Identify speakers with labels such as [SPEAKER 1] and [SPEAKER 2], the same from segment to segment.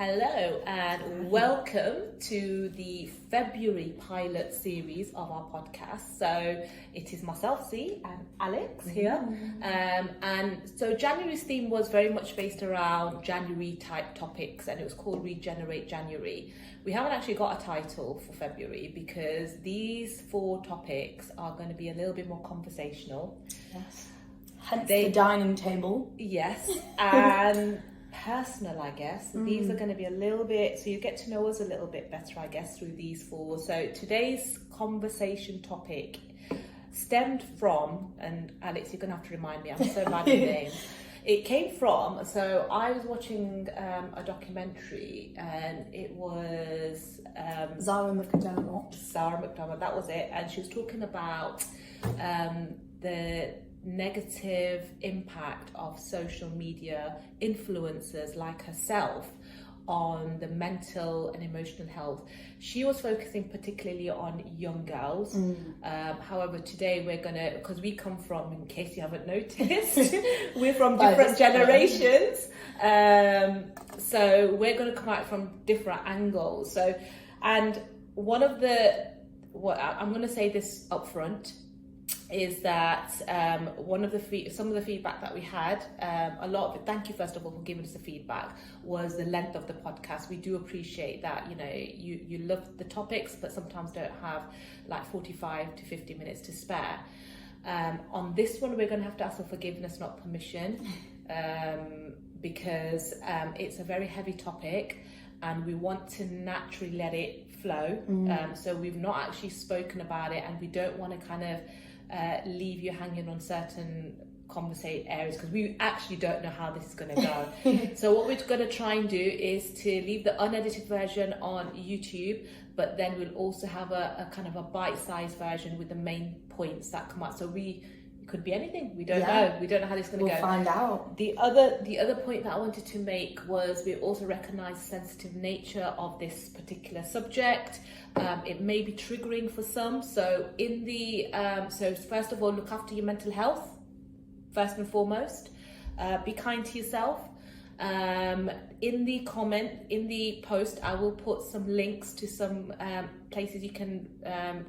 [SPEAKER 1] Hello and welcome to the February pilot series of our podcast. So it is myself, C, and Alex here. And so January's theme was very much based around January type topics, and it was called Regenerate January. We haven't actually got a title for February because these 4 topics are going to be a little bit more conversational.
[SPEAKER 2] Yes. Hence the dining table.
[SPEAKER 1] Yes. And personal, I guess. These are going to be a little bit, so you get to know us a little bit better, I guess, through these 4. So today's conversation topic stemmed from, and Alex, you're going to have to remind me, I'm so bad with names. It came from, so I was watching a documentary, and it was
[SPEAKER 2] Zara McDermott,
[SPEAKER 1] that was it, and she was talking about the negative impact of social media influencers like herself on the mental and emotional health. She was focusing particularly on young girls. However, today we're gonna, because we come from, in case you haven't noticed, we're from different generations. So we're gonna come out from different angles. So, and one of the, what I'm gonna say this up front, is that some of the feedback that we had, a lot of it, thank you first of all for giving us the feedback, was the length of the podcast. We do appreciate that, you know, you love the topics but sometimes don't have like 45 to 50 minutes to spare. On this one we're going to have to ask for forgiveness, not permission, because it's a very heavy topic and we want to naturally let it flow. So we've not actually spoken about it, and we don't want to kind of leave you hanging on certain conversation areas because we actually don't know how this is going to go. So what we're going to try and do is to leave the unedited version on YouTube, but then we'll also have a kind of a bite-sized version with the main points that come out. So it could be anything. We don't know. We don't know how this is going to go.
[SPEAKER 2] We'll find out.
[SPEAKER 1] The other point that I wanted to make was we also recognise the sensitive nature of this particular subject. It may be triggering for some. So in the so first of all, look after your mental health first and foremost. Be kind to yourself. In the post, I will put some links to some places you can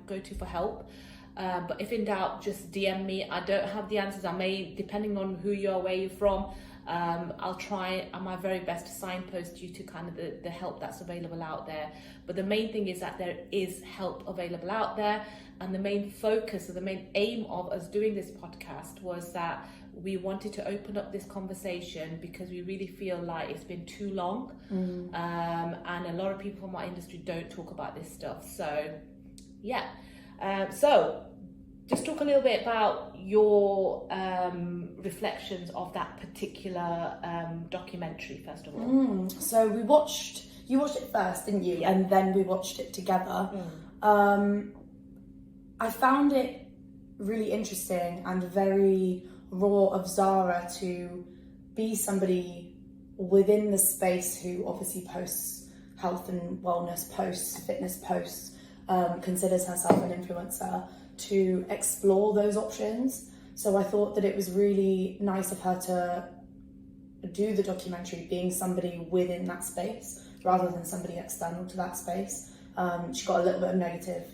[SPEAKER 1] go to for help. But if in doubt, just DM me. I don't have the answers. I may, depending on who you are, where you're from, I'll try my very best to signpost you to kind of the help that's available out there. But the main thing is that there is help available out there, and the main focus or the main aim of us doing this podcast was that we wanted to open up this conversation because we really feel like it's been too long, and a lot of people in my industry don't talk about this stuff. So yeah. So just talk a little bit about your reflections of that particular documentary, first of all.
[SPEAKER 2] So you watched it first, didn't you? Yeah. And then we watched it together. I found it really interesting and very raw of Zara to be somebody within the space who obviously posts health and wellness posts, fitness posts, considers herself an influencer, to explore those options. So I thought that it was really nice of her to do the documentary being somebody within that space rather than somebody external to that space. She got a little bit of negative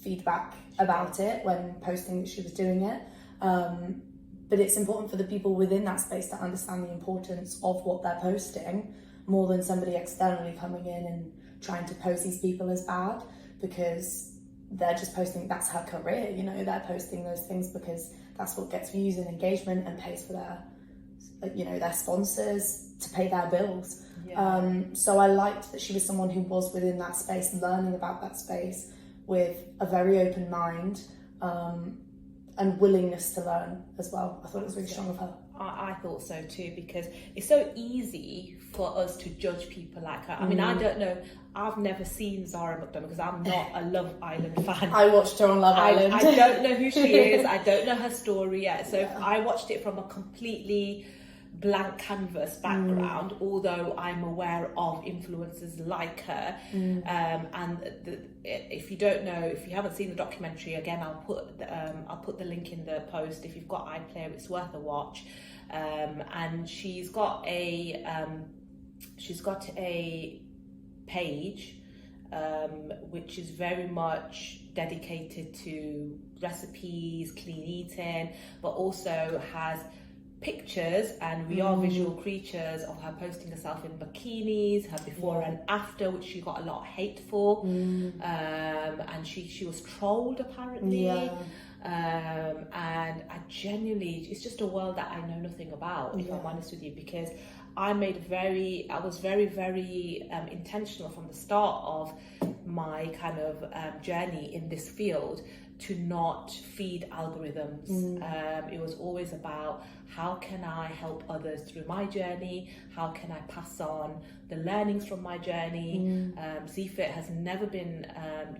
[SPEAKER 2] feedback about it when posting that she was doing it. But it's important for the people within that space to understand the importance of what they're posting more than somebody externally coming in and trying to post these people as bad, because they're just posting, that's her career, you know, they're posting those things because that's what gets views and engagement and pays for their, you know, their sponsors to pay their bills. So I liked that she was someone who was within that space, learning about that space with a very open mind, and willingness to learn as well. I thought it was really strong of her.
[SPEAKER 1] I thought so too, because it's so easy for us to judge people like her. I mean, I don't know, I've never seen Zara McDermott because I'm not a Love Island fan.
[SPEAKER 2] I watched her on Love Island.
[SPEAKER 1] I don't know who she is, I don't know her story yet. So I watched it from a completely blank canvas background, although I'm aware of influencers like her. If you don't know, if you haven't seen the documentary, again, I'll put the link in the post. If you've got iPlayer, it's worth a watch. And she's got a she's got a page which is very much dedicated to recipes, clean eating, but also has pictures, and we are visual creatures, of her posting herself in bikinis, her before and after, which she got a lot of hate for, and she was trolled apparently. And I genuinely, it's just a world that I know nothing about, if I'm honest with you, because I was very, very intentional from the start of my kind of journey in this field to not feed algorithms. It was always about, how can I help others through my journey? How can I pass on the learnings from my journey? ZFit has never been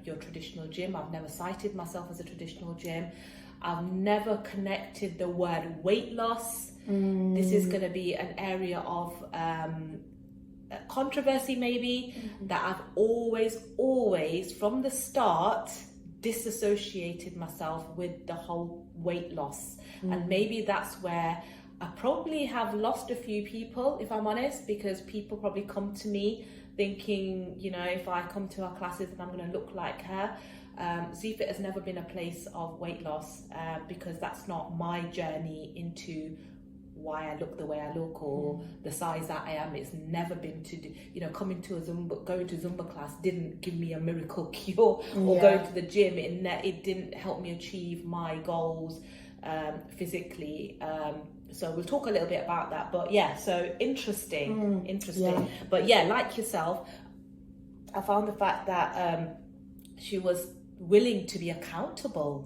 [SPEAKER 1] your traditional gym. I've never cited myself as a traditional gym. I've never connected the word weight loss. This is going to be an area of controversy maybe, that I've always from the start disassociated myself with the whole weight loss. And maybe that's where I probably have lost a few people, if I'm honest, because people probably come to me thinking, you know, if I come to her classes then I'm going to look like her. ZFit has never been a place of weight loss, because that's not my journey into why I look the way I look, or the size that I am. It's never been to do, you know, going to Zumba class didn't give me a miracle cure, or going to the gym, it didn't help me achieve my goals physically. So we'll talk a little bit about that, but yeah, so interesting. But yeah, like yourself, I found the fact that she was willing to be accountable.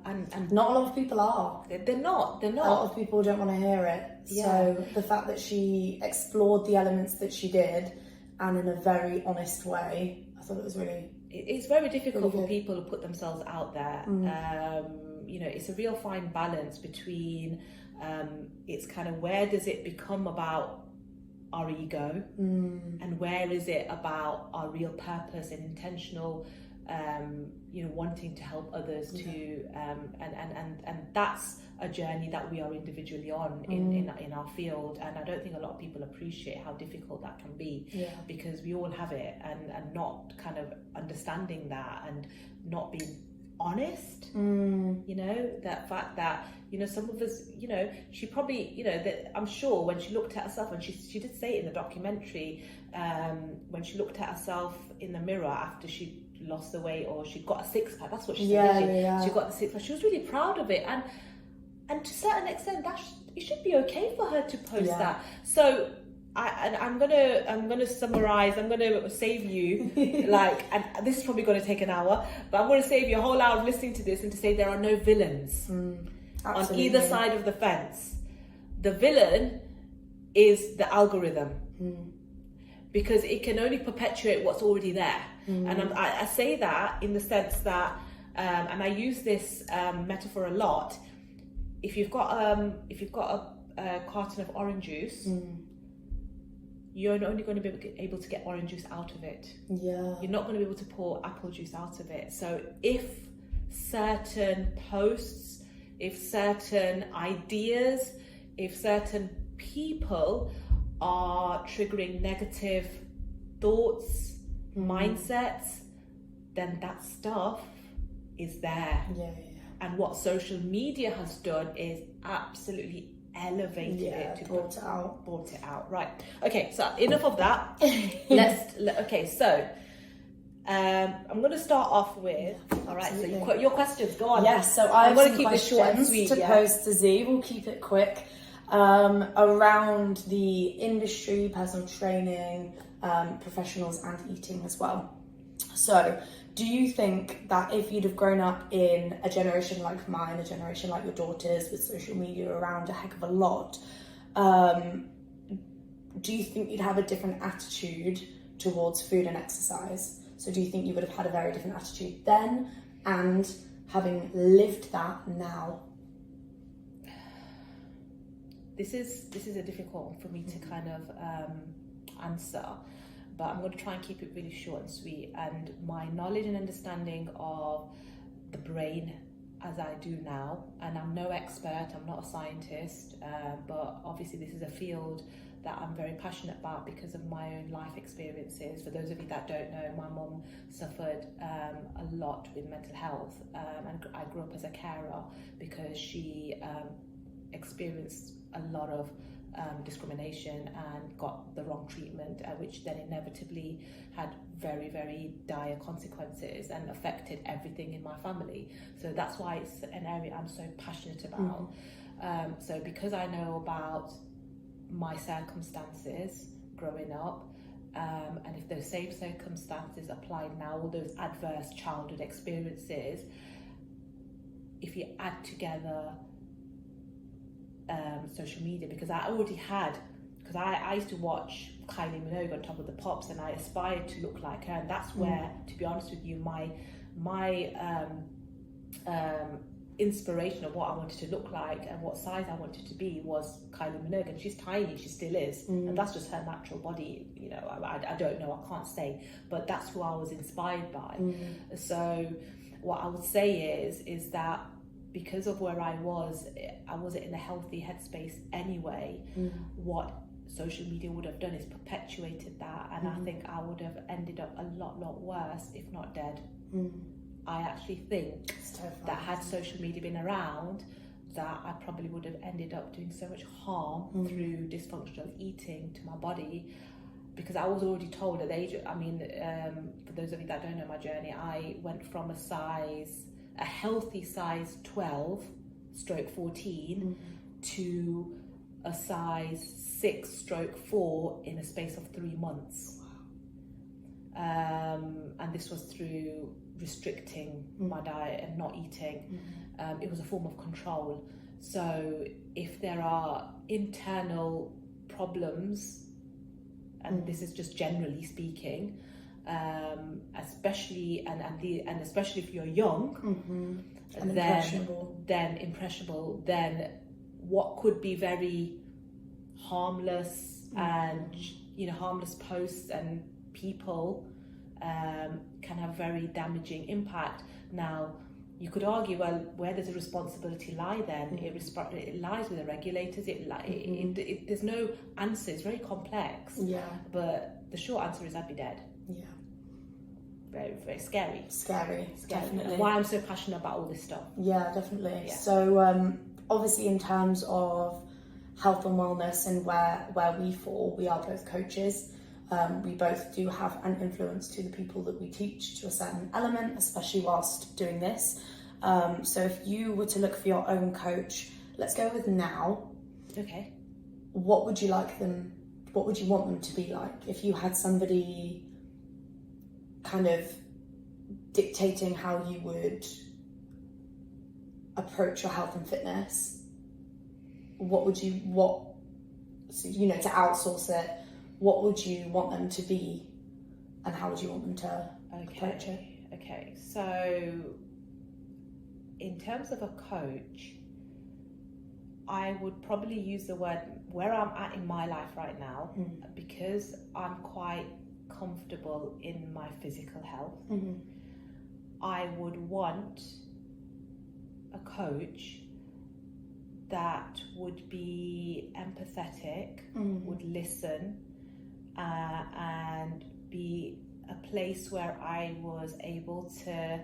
[SPEAKER 1] And
[SPEAKER 2] not a lot of people are.
[SPEAKER 1] They're not.
[SPEAKER 2] A lot of people don't want to hear it. So the fact that she explored the elements that she did, and in a very honest way, I thought it was really...
[SPEAKER 1] It's very difficult for people to put themselves out there. You know, it's a real fine balance between it's kind of, where does it become about our ego, and where is it about our real purpose and intentional, you know, wanting to help others to, and that's a journey that we are individually on in our field. And I don't think a lot of people appreciate how difficult that can be, because we all have it, and not kind of understanding that, and not being honest. You know, that fact that, you know, some of us, you know, she probably, you know, that I'm sure when she looked at herself, and she did say it in the documentary, when she looked at herself in the mirror after she lost the weight, or she got a six-pack, that's what she said. She got the six-pack. She was really proud of it, and to a certain extent, it should be okay for her to post that. So I'm gonna summarize. I'm gonna save you, and this is probably gonna take an hour, but I'm gonna save you a whole hour of listening to this, and to say there are no villains on either side of the fence. The villain is the algorithm, because it can only perpetuate what's already there. And I say that in the sense that, and I use this metaphor a lot. If you've got a carton of orange juice, you're only going to be able to get orange juice out of it. You're not going to be able to pour apple juice out of it. So if certain posts, if certain ideas, if certain people are triggering negative thoughts, mindsets, then that stuff is there. And what social media has done is absolutely elevated it,
[SPEAKER 2] brought it out.
[SPEAKER 1] Right. Okay, so enough of that. So I'm going to start off with, all right, so your questions, go on.
[SPEAKER 2] Yes, so I'm going to keep it short and sweet to post to Z. We'll keep it quick. Around the industry, personal training, professionals, and eating as well. So, do you think that if you'd have grown up in a generation like mine, a generation like your daughter's, with social media around a heck of a lot, do you think you'd have a different attitude towards food and exercise? So do you think you would have had a very different attitude then, and having lived that now?
[SPEAKER 1] This is a difficult one for me to kind of answer, but I'm going to try and keep it really short and sweet. And my knowledge and understanding of the brain as I do now, and I'm no expert, I'm not a scientist, but obviously this is a field that I'm very passionate about because of my own life experiences. For those of you that don't know, my mum suffered a lot with mental health, and I grew up as a carer because she experienced a lot of discrimination and got the wrong treatment, which then inevitably had very, very dire consequences and affected everything in my family. So that's why it's an area I'm so passionate about. So because I know about my circumstances growing up, and if those same circumstances apply now, all those adverse childhood experiences, if you add together social media, because I already had, because I used to watch Kylie Minogue on Top of the Pops, and I aspired to look like her, and that's where, to be honest with you, my inspiration of what I wanted to look like and what size I wanted to be was Kylie Minogue. And she's tiny, she still is, and that's just her natural body, you know. I don't know, I can't say, but that's who I was inspired by. So what I would say is that because of where I wasn't in a healthy headspace anyway. What social media would have done is perpetuated that, and I think I would have ended up a lot worse, if not dead. I actually think that had social media been around, that I probably would have ended up doing so much harm through dysfunctional eating to my body, because I was already told at the age of, for those of you that don't know my journey, I went from a healthy size 12/14 to a size 6/4 in a space of 3 months. And this was through restricting my diet and not eating. It was a form of control. So if there are internal problems, and this is just generally speaking, especially especially if you're young, then impressionable, then what could be very harmless and harmless posts and people can have very damaging impact. Now, you could argue, well, where does the responsibility lie then? It lies with the regulators. There's no answer. It's very complex. But the short answer is I'd be dead. Very, very scary. Scary.
[SPEAKER 2] Definitely.
[SPEAKER 1] And why I'm so passionate about all this stuff.
[SPEAKER 2] Yeah, definitely. Yeah. So obviously in terms of health and wellness and where we fall, we are both coaches. We both do have an influence to the people that we teach to a certain element, especially whilst doing this. So if you were to look for your own coach, let's go with now.
[SPEAKER 1] Okay.
[SPEAKER 2] What would you want them to be like? If you had somebody kind of dictating how you would approach your health and fitness, to outsource it, what would you want them to be, and how would you want them to approach it?
[SPEAKER 1] Okay, so in terms of a coach, I would probably use the word where I'm at in my life right now, because I'm quite comfortable in my physical health. I would want a coach that would be empathetic, would listen, and be a place where I was able to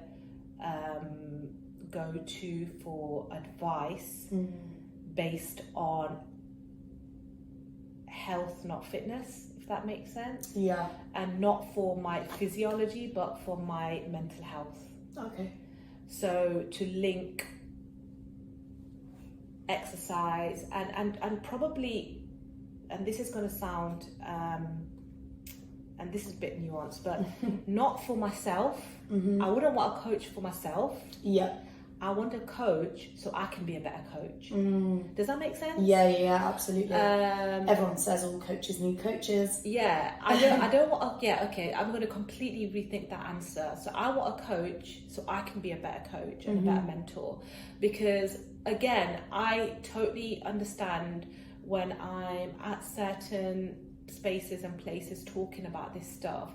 [SPEAKER 1] go to for advice based on health, not fitness, if that makes sense.
[SPEAKER 2] Yeah.
[SPEAKER 1] And not for my physiology, but for my mental health.
[SPEAKER 2] Okay.
[SPEAKER 1] So to link exercise and probably, and this is going to sound and this is a bit nuanced, but not for myself. I wouldn't want a coach for myself.
[SPEAKER 2] Yeah.
[SPEAKER 1] I want a coach so I can be a better coach. Does that make sense?
[SPEAKER 2] Yeah, absolutely. Everyone says all coaches need coaches.
[SPEAKER 1] Yeah, I don't want. Okay. I'm going to completely rethink that answer. So I want a coach so I can be a better coach and a better mentor, because again, I totally understand when I'm at certain spaces and places talking about this stuff,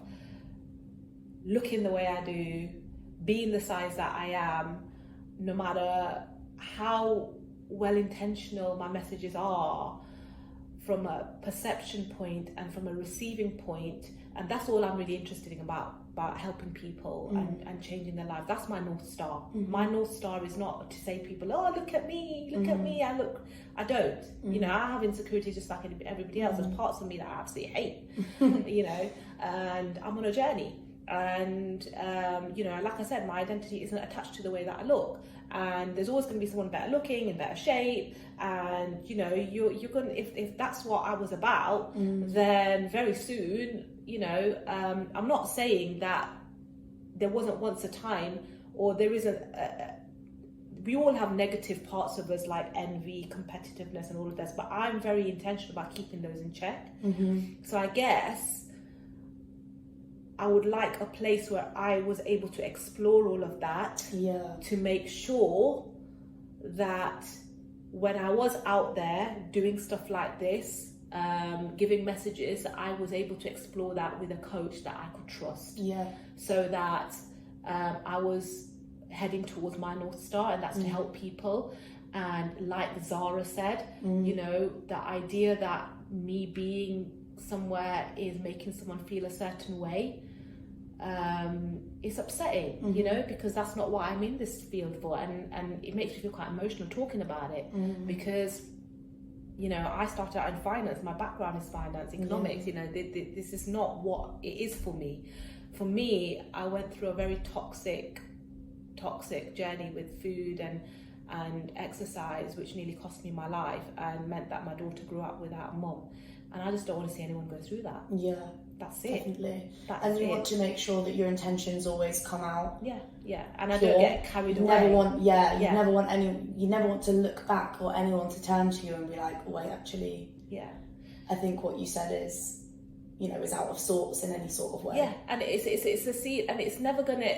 [SPEAKER 1] looking the way I do, being the size that I am, no matter how well intentional my messages are, from a perception point and from a receiving point, and that's all I'm really interested in about helping people and changing their lives. That's my North Star. My North Star is not to say to people, oh, look at me, I don't. You know, I have insecurities just like everybody else. There's parts of me that I absolutely hate, you know, and I'm on a journey. And, you know, like I said, my identity isn't attached to the way that I look. And there's always going to be someone better looking, in better shape. And, you know, you're going to, if that's what I was about, then very soon, you know, I'm not saying that there wasn't once a time, or there isn't, we all have negative parts of us like envy, competitiveness and all of this, but I'm very intentional about keeping those in check. So I guess I would like a place where I was able to explore all of that, to make sure that when I was out there doing stuff like this, giving messages, that I was able to explore that with a coach that I could trust. So that I was heading towards my North Star, and that's to help people. And like Zara said, you know, the idea that me being somewhere is making someone feel a certain way, it's upsetting, you know, because that's not what I'm in this field for, and it makes me feel quite emotional talking about it, because, you know, I started out in finance, my background is finance, economics, you know, this is not what it is for me. For me, I went through a very toxic journey with food and exercise, which nearly cost me my life and meant that my daughter grew up without a mum. And I just don't want to see anyone go through that. That's it.
[SPEAKER 2] Definitely. And you want to make sure that your intentions always come out. And I don't get carried away. You never want to look back or anyone to turn to you and be like, oh, wait, actually, I think what you said is, you know, is out of sorts in any sort of way.
[SPEAKER 1] And it's a seed, and it's never gonna.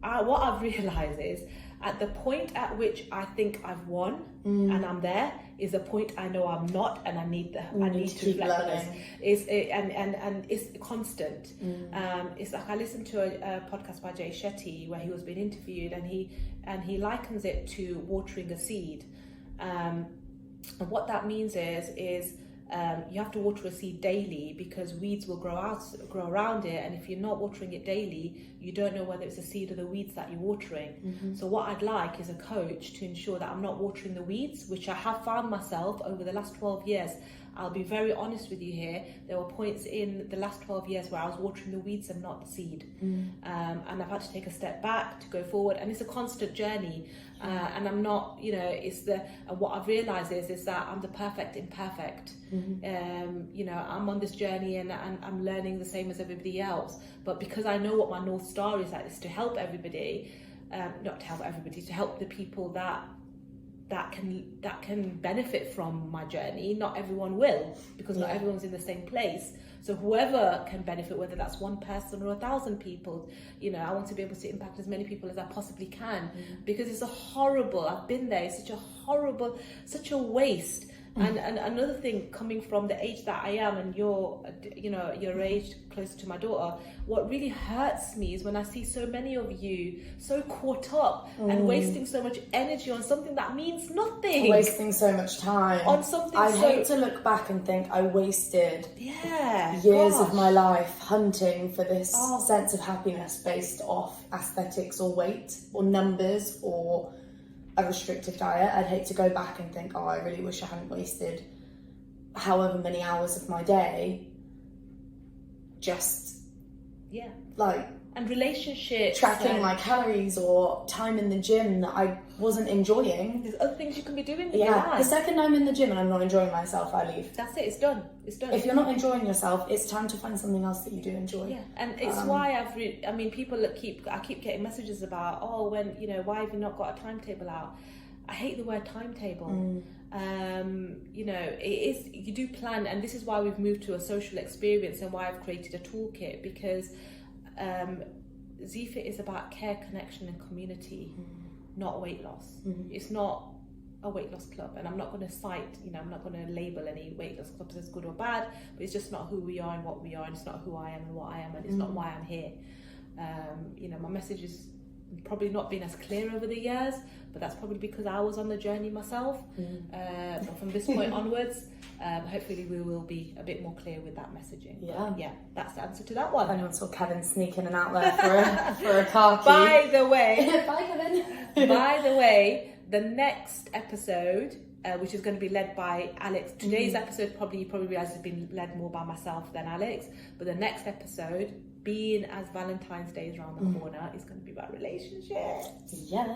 [SPEAKER 1] What I've realised is, at the point at which I think I've won and I'm there, is a point I know I'm not, and I need to reflect on this. And it's constant. It's like I listened to a podcast by Jay Shetty where he was being interviewed, and he likens it to watering a seed. And what that means is you have to water a seed daily, because weeds will grow around it, and if you're not watering it daily, you don't know whether it's the seed or the weeds that you're watering. So what I'd like is a coach to ensure that I'm not watering the weeds, which I have found myself over the last 12 years. I'll be very honest with you here. There were points in the last 12 years where I was watering the weeds and not the seed. And I've had to take a step back to go forward. And it's a constant journey. And I'm not, you know, what I've realised is that I'm the perfect imperfect. You know, I'm on this journey and I'm learning the same as everybody else. But because I know what my North Star is, that is to help everybody, not to help everybody, to help the people that can benefit from my journey. Not everyone will, because not everyone's in the same place. So whoever can benefit, whether that's one person or 1,000 people, you know, I want to be able to impact as many people as I possibly can, because it's I've been there, it's such a waste. And another thing, coming from the age that I am, and your age closer to my daughter, what really hurts me is when I see so many of you so caught up and wasting so much energy on something that means nothing.
[SPEAKER 2] Wasting so much time
[SPEAKER 1] on something.
[SPEAKER 2] I hate to look back and think I wasted years of my life hunting for this sense of happiness based off aesthetics or weight or numbers or a restrictive diet. I'd hate to go back and think, I really wish I hadn't wasted however many hours of my day just
[SPEAKER 1] and relationships,
[SPEAKER 2] tracking my calories or time in the gym that I wasn't enjoying.
[SPEAKER 1] There's other things you can be doing with your life.
[SPEAKER 2] The second I'm in the gym and I'm not enjoying myself, I leave.
[SPEAKER 1] That's it, it's done.
[SPEAKER 2] If you're not enjoying yourself, it's time to find something else that you do enjoy.
[SPEAKER 1] And it's why I keep getting messages about, why have you not got a timetable out? I hate the word timetable. You know, it is, you do plan, and this is why we've moved to a social experience and why I've created a toolkit, because ZFit is about care, connection and community, not weight loss. It's not a weight loss club, and I'm not going to cite, I'm not going to label any weight loss clubs as good or bad, but it's just not who we are and what we are, and it's not who I am and what I am, and it's not why I'm here. My message is probably not been as clear over the years, but that's probably because I was on the journey myself. But from this point onwards, hopefully we will be a bit more clear with that messaging.
[SPEAKER 2] Yeah.
[SPEAKER 1] But yeah, that's the answer to that one.
[SPEAKER 2] If anyone saw Kevin sneaking and out there for a car key.
[SPEAKER 1] By the way,
[SPEAKER 2] Bye, Kevin.
[SPEAKER 1] by the way, the next episode, which is going to be led by Alex. Today's episode, you probably realize, has been led more by myself than Alex. But the next episode, being as Valentine's Day is around the corner, is going to be about relationships.
[SPEAKER 2] Yes.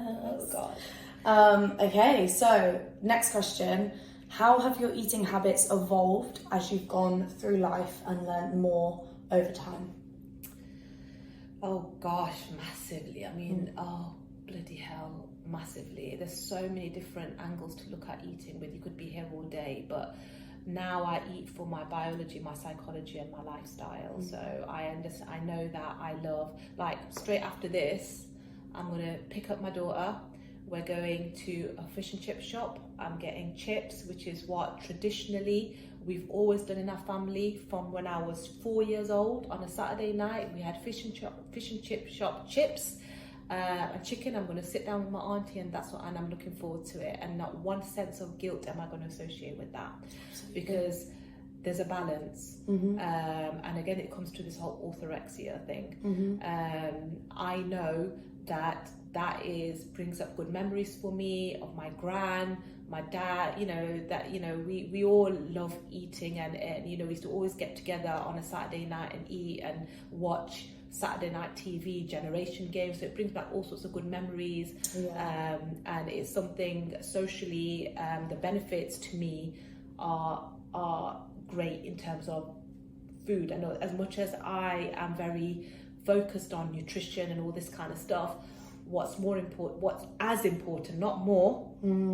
[SPEAKER 1] Oh God.
[SPEAKER 2] Okay, so next question. How have your eating habits evolved as you've gone through life and learned more over time?
[SPEAKER 1] Oh gosh, massively. I mean, oh bloody hell, massively. There's so many different angles to look at eating with. You could be here all day, but now I eat for my biology, my psychology, and my lifestyle. So I understand. I know that I love, like, straight after this, I'm gonna pick up my daughter. We're going to a fish and chip shop. I'm getting chips, which is what traditionally we've always done in our family from when I was 4 years old. On a Saturday night, we had fish and chip shop chips and chicken. I'm going to sit down with my auntie, and and I'm looking forward to it. And not one sense of guilt am I going to associate with that, because there's a balance. And again, it comes to this whole orthorexia thing. I know that brings up good memories for me of my gran, my dad, we all love eating, and we used to always get together on a Saturday night and eat and watch Saturday night TV generation games. So it brings back all sorts of good memories. And it's something socially, the benefits to me are great in terms of food. I know, as much as I am very focused on nutrition and all this kind of stuff, what's as important, not more,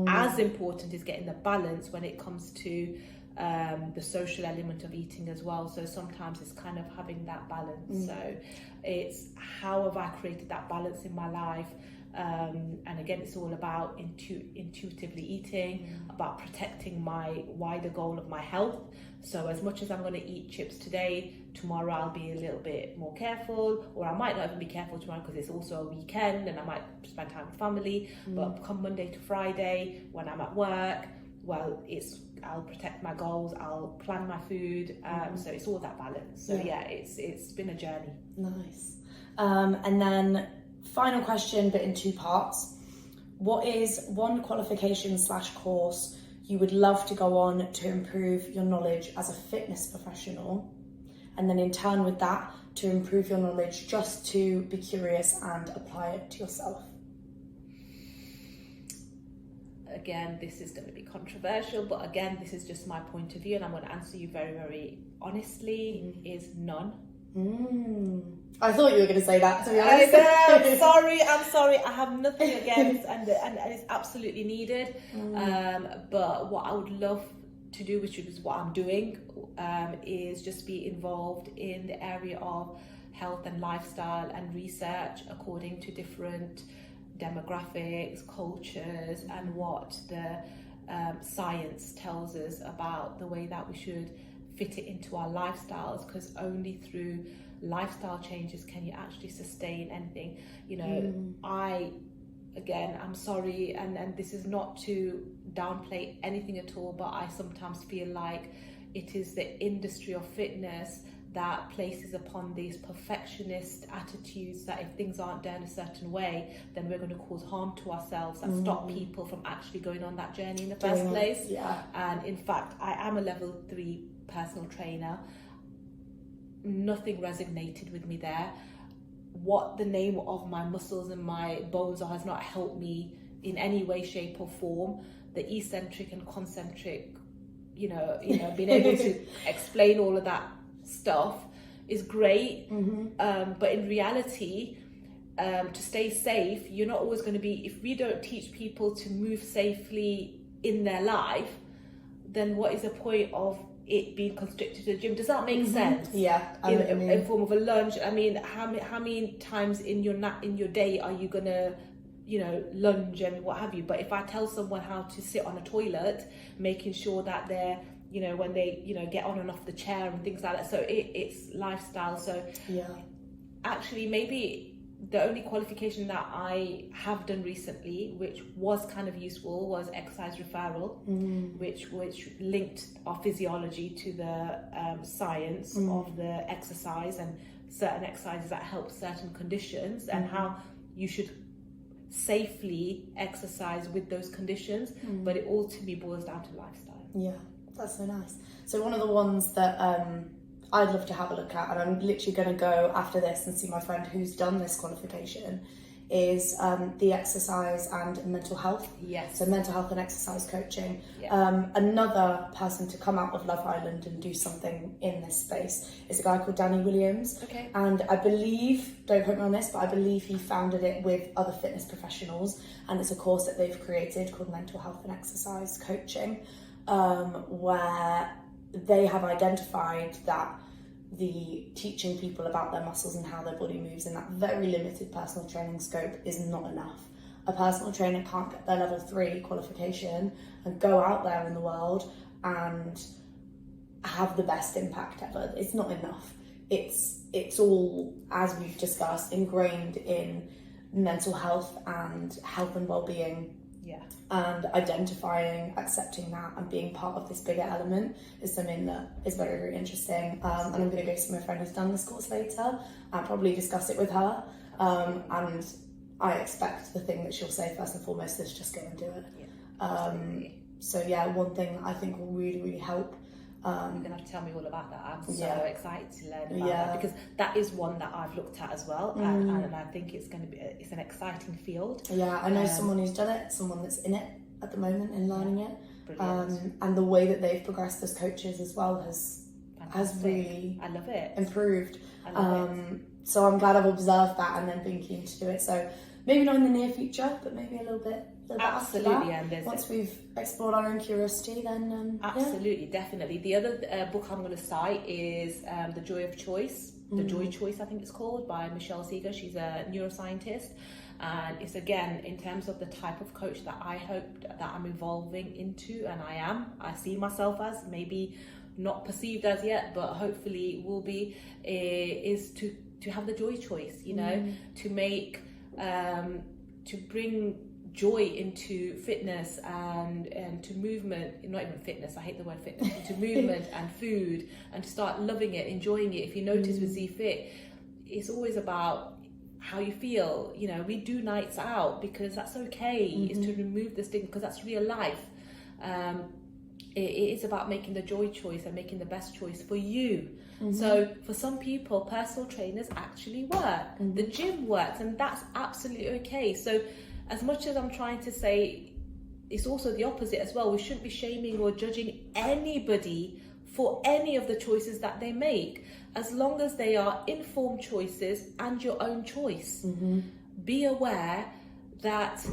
[SPEAKER 1] as important is getting the balance when it comes to the social element of eating as well. So sometimes it's kind of having that balance. So it's how have I created that balance in my life? And again, it's all about intuitively eating, about protecting my wider goal of my health. So as much as I'm going to eat chips today, tomorrow I'll be a little bit more careful, or I might not even be careful tomorrow because it's also a weekend and I might spend time with family. But come Monday to Friday, when I'm at work, well, I'll protect my goals, I'll plan my food. So it's all that balance. So yeah, it's been a journey.
[SPEAKER 2] Nice. And then final question, but in two parts. What is one qualification / course you would love to go on to improve your knowledge as a fitness professional? And then in turn with that, to improve your knowledge just to be curious and apply it to yourself?
[SPEAKER 1] Again, this is going to be controversial, but again, this is just my point of view, and I'm going to answer you very, very honestly, is none.
[SPEAKER 2] I thought you were going to say that, to be honest.
[SPEAKER 1] I'm sorry. I have nothing against, and it's absolutely needed. But what I would love to do, which is what I'm doing, is just be involved in the area of health and lifestyle and research according to different demographics, cultures, and what the science tells us about the way that we should fit it into our lifestyles, because only through lifestyle changes can you actually sustain anything. I'm sorry, and this is not to downplay anything at all, but I sometimes feel like it is the industry of fitness that places upon these perfectionist attitudes that if things aren't done a certain way, then we're going to cause harm to ourselves and stop people from actually going on that journey in the first place. And in fact, I am a level 3 personal trainer. Nothing resonated with me there. What the name of my muscles and my bones are has not helped me in any way, shape or form. The eccentric and concentric, being able to explain all of that stuff is great. But in reality, to stay safe, you're not always going to be, if we don't teach people to move safely in their life, then what is the point of it being constricted to the gym? Does that make sense? In form of a lunge. I mean, how many times in your day are you gonna lunge and what have you? But if I tell someone how to sit on a toilet, making sure that they're when they get on and off the chair and things like that, so it's lifestyle. So actually maybe the only qualification that I have done recently, which was kind of useful, was exercise referral, which linked our physiology to the science of the exercise and certain exercises that help certain conditions and how you should safely exercise with those conditions. But it all to me boils down to lifestyle.
[SPEAKER 2] Yeah, that's so nice. So one of the ones that I'd love to have a look at, and I'm literally going to go after this and see my friend who's done this qualification, is the exercise and mental health.
[SPEAKER 1] Yes.
[SPEAKER 2] So mental health and exercise coaching.
[SPEAKER 1] Yeah.
[SPEAKER 2] Another person to come out of Love Island and do something in this space is a guy called Danny Williams.
[SPEAKER 1] Okay.
[SPEAKER 2] And I believe, don't quote me on this, but I believe he founded it with other fitness professionals, and it's a course that they've created called Mental Health and Exercise Coaching, where they have identified that the teaching people about their muscles and how their body moves in that very limited personal training scope is not enough. A personal trainer can't get their level 3 qualification and go out there in the world and have the best impact ever. It's not enough. It's all, as we've discussed, ingrained in mental health and health and well-being.
[SPEAKER 1] Yeah.
[SPEAKER 2] And identifying, accepting that, and being part of this bigger element is something that is very, very interesting. And I'm going to go see my friend who's done this course later and probably discuss it with her. And I expect the thing that she'll say first and foremost is just go and do it.
[SPEAKER 1] Yeah,
[SPEAKER 2] so yeah, one thing I think will really, really help.
[SPEAKER 1] You're going to have to tell me all about that. I'm so excited to learn about that, because that is one that I've looked at as well, and I think it's going to be it's an exciting field.
[SPEAKER 2] Yeah, I know someone who's done it, someone that's in it at the moment and learning it.
[SPEAKER 1] Brilliant.
[SPEAKER 2] And the way that they've progressed as coaches as well has really
[SPEAKER 1] I love it.
[SPEAKER 2] improved.
[SPEAKER 1] I love it.
[SPEAKER 2] So I'm glad I've observed that and then been keen to do it. So maybe not in the near future, but maybe a little bit
[SPEAKER 1] Absolutely,
[SPEAKER 2] after that.
[SPEAKER 1] and
[SPEAKER 2] Once we've explored our own curiosity, then
[SPEAKER 1] absolutely, definitely. The other book I'm going to cite is The Joy of Choice. The Joy Choice, I think it's called, by Michelle Seeger. She's a neuroscientist, and it's, again, in terms of the type of coach that I hope that I'm evolving into, and I see myself as, maybe not perceived as yet, but hopefully will be, is to have the joy choice, you know, to make to bring joy into fitness and to movement, not even fitness, I hate the word fitness, into movement and food, and to start loving it, enjoying it. If you notice with Z-Fit, it's always about how you feel. You know, we do nights out because that's okay. It's to remove the stigma, because that's real life. It is about making the joy choice and making the best choice for you. So for some people, personal trainers actually work. The gym works, and that's absolutely okay. So as much as I'm trying to say, it's also the opposite as well. We shouldn't be shaming or judging anybody for any of the choices that they make, as long as they are informed choices and your own choice. Be aware that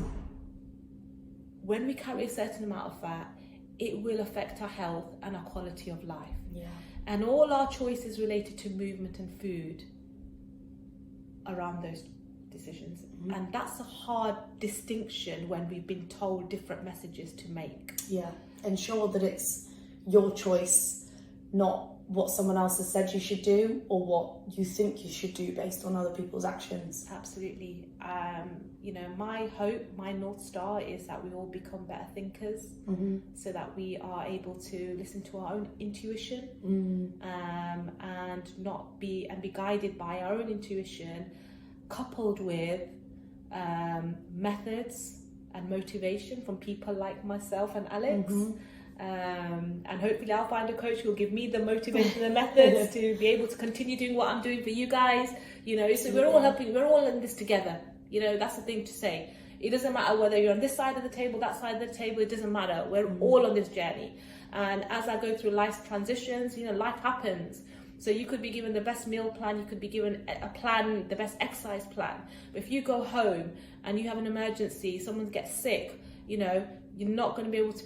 [SPEAKER 1] when we carry a certain amount of fat, it will affect our health and our quality of life. And all our choices related to movement and food around those decisions. And that's a hard distinction when we've been told different messages to make. Ensure
[SPEAKER 2] that it's your choice, not what someone else has said you should do or what you think you should do based on other people's actions.
[SPEAKER 1] Absolutely. You know, my hope, my North Star is that we all become better thinkers, so that we are able to listen to our own intuition, and be guided by our own intuition, coupled with methods and motivation from people like myself and Alex. And hopefully I'll find a coach who will give me the motivation and methods to be able to continue doing what I'm doing for you guys, you know. So we're all helping, we're all in this together, you know. That's the thing to say. It doesn't matter whether you're on this side of the table, that side of the table, it doesn't matter. We're all on this journey. And as I go through life's transitions, you know, life happens. So you could be given the best meal plan, you could be given a plan, the best exercise plan. But if you go home and you have an emergency, someone gets sick, you know, you're not going to be able to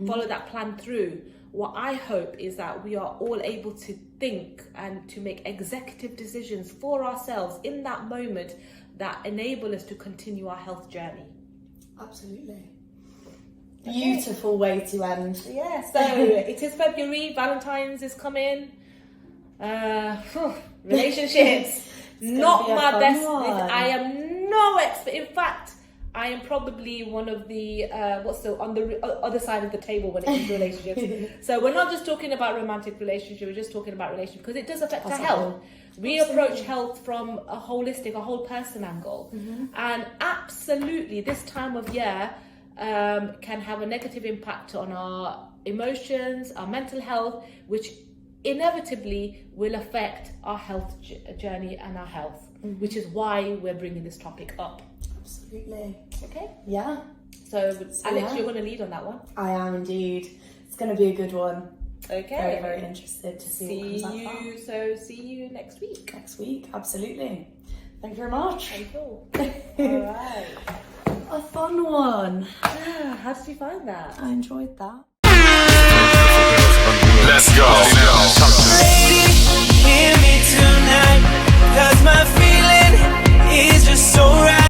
[SPEAKER 1] follow that plan through. What I hope is that we are all able to think and to make executive decisions for ourselves in that moment that enable us to continue our health journey.
[SPEAKER 2] Absolutely. Beautiful way to end.
[SPEAKER 1] So it is February, Valentine's is coming. Relationships. Not my best. I am no expert. In fact, I am probably one of the on the other side of the table when it comes to relationships. So we're not just talking about romantic relationships, we're just talking about relationships because it does affect our health. We approach health from a holistic, a whole person angle. And absolutely, this time of year can have a negative impact on our emotions, our mental health, which inevitably will affect our health journey and our health, which is why we're bringing this topic up.
[SPEAKER 2] Absolutely.
[SPEAKER 1] Okay.
[SPEAKER 2] Yeah.
[SPEAKER 1] So Alex, you're going to lead on that one.
[SPEAKER 2] I am indeed. It's going to be a good one.
[SPEAKER 1] Okay.
[SPEAKER 2] Very, very interested to see what comes out.
[SPEAKER 1] So see you next week.
[SPEAKER 2] Next week, absolutely. Thank you very much.
[SPEAKER 1] Thank you. All right.
[SPEAKER 2] A fun one.
[SPEAKER 1] Yeah, how did you find that?
[SPEAKER 2] I enjoyed that.
[SPEAKER 3] Let's go.
[SPEAKER 4] Lady, hear me tonight, 'cause my feeling is just so right.